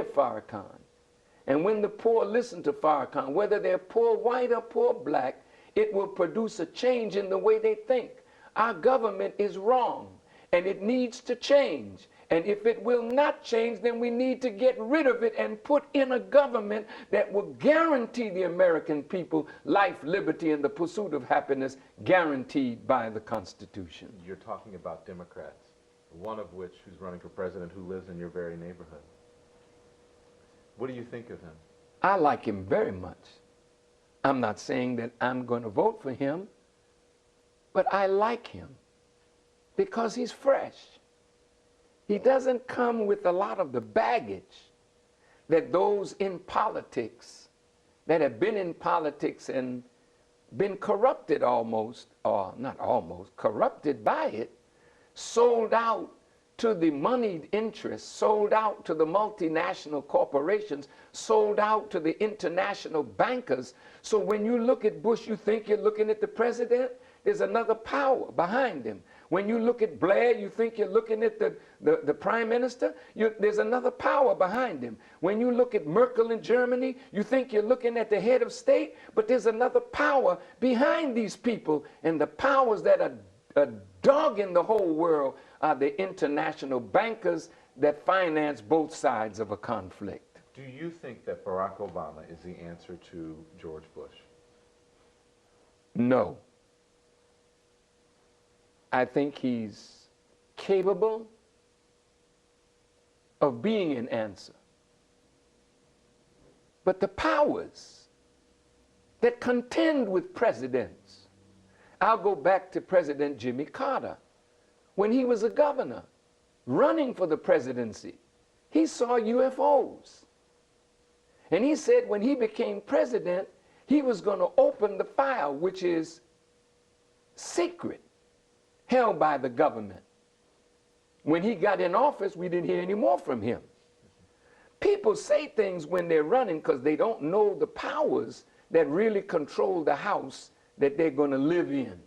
Farrakhan. And when the poor listen to Farrakhan, whether they're poor white or poor black, it will produce a change in the way they think. Our government is wrong, and it needs to change. And if it will not change, then we need to get rid of it and put in a government that will guarantee the American people life, liberty, and the pursuit of happiness guaranteed by the Constitution. You're talking about Democrats, one of which who's running for president who lives in your very neighborhood. What do you think of him? I like him very much. I'm not saying that I'm going to vote for him, but I like him because he's fresh. He doesn't come with a lot of the baggage that those in politics, that have been in politics and been corrupted almost, or not almost, corrupted by it, sold out to the moneyed interests, sold out to the multinational corporations, sold out to the international bankers. So when you look at Bush, you think you're looking at the president. There's another power behind him. When you look at Blair, you think you're looking at the prime minister. There's another power behind him. When you look at Merkel in Germany, you think you're looking at the head of state, but there's another power behind these people. And the powers that are dogging the whole world are the international bankers that finance both sides of a conflict. Do you think that Barack Obama is the answer to George Bush? No. I think he's capable of being an answer. But the powers that contend with presidents, I'll go back to President Jimmy Carter. When he was a governor running for the presidency, he saw UFOs. And he said when he became president, he was going to open the file, which is secret, held by the government. When he got in office, we didn't hear any more from him. People say things when they're running because they don't know the powers that really control the house that they're going to live in.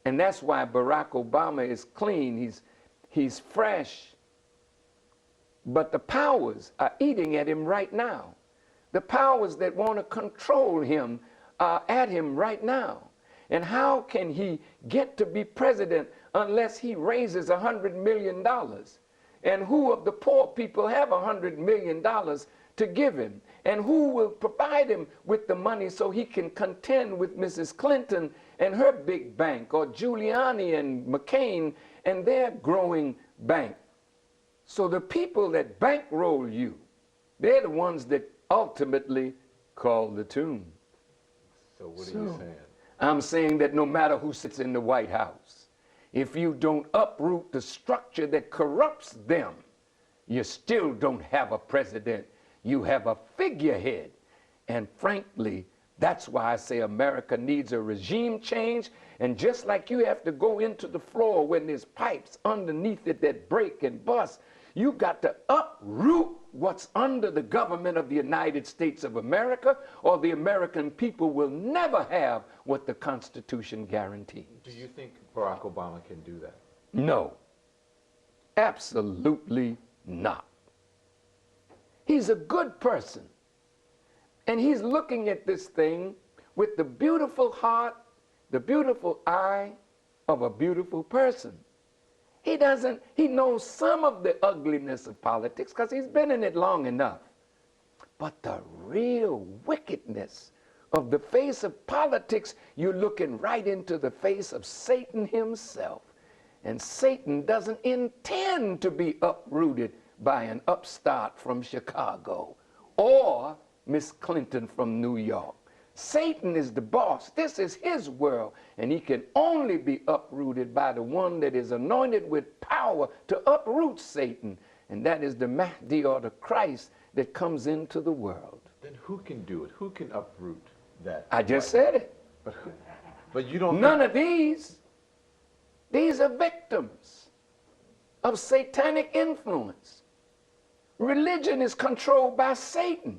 And that's why Barack Obama is clean, he's fresh. But the powers are eating at him right now. The powers that want to control him are at him right now. And how can he get to be president unless he raises $100 million? And who of the poor people have $100 million to give him? And who will provide him with the money so he can contend with Mrs. Clinton and her big bank, or Giuliani and McCain and their growing bank? So the people that bankroll you, they're the ones that ultimately call the tune. So what are you saying? I'm saying that no matter who sits in the White House, if you don't uproot the structure that corrupts them, you still don't have a president. You have a figurehead. And frankly, that's why I say America needs a regime change. And just like you have to go into the floor when there's pipes underneath it that break and bust, you got to uproot what's under the government of the United States of America, or the American people will never have what the Constitution guarantees. Do you think Barack Obama can do that? No, absolutely not. He's a good person, and he's looking at this thing with the beautiful heart, the beautiful eye of a beautiful person. He knows some of the ugliness of politics because he's been in it long enough. But the real wickedness of the face of politics, you're looking right into the face of Satan himself. And Satan doesn't intend to be uprooted by an upstart from Chicago or Miss Clinton from New York. Satan is the boss. This is his world, and he can only be uprooted by the one that is anointed with power to uproot Satan, and that is the Mahdi, or the Christ that comes into the world. Then who can do it? Who can uproot that? I just said it. But you don't. None of these. These are victims of satanic influence. Religion is controlled by Satan.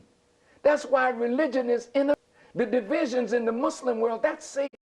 That's why religion is in the divisions in the Muslim world. That's Satan.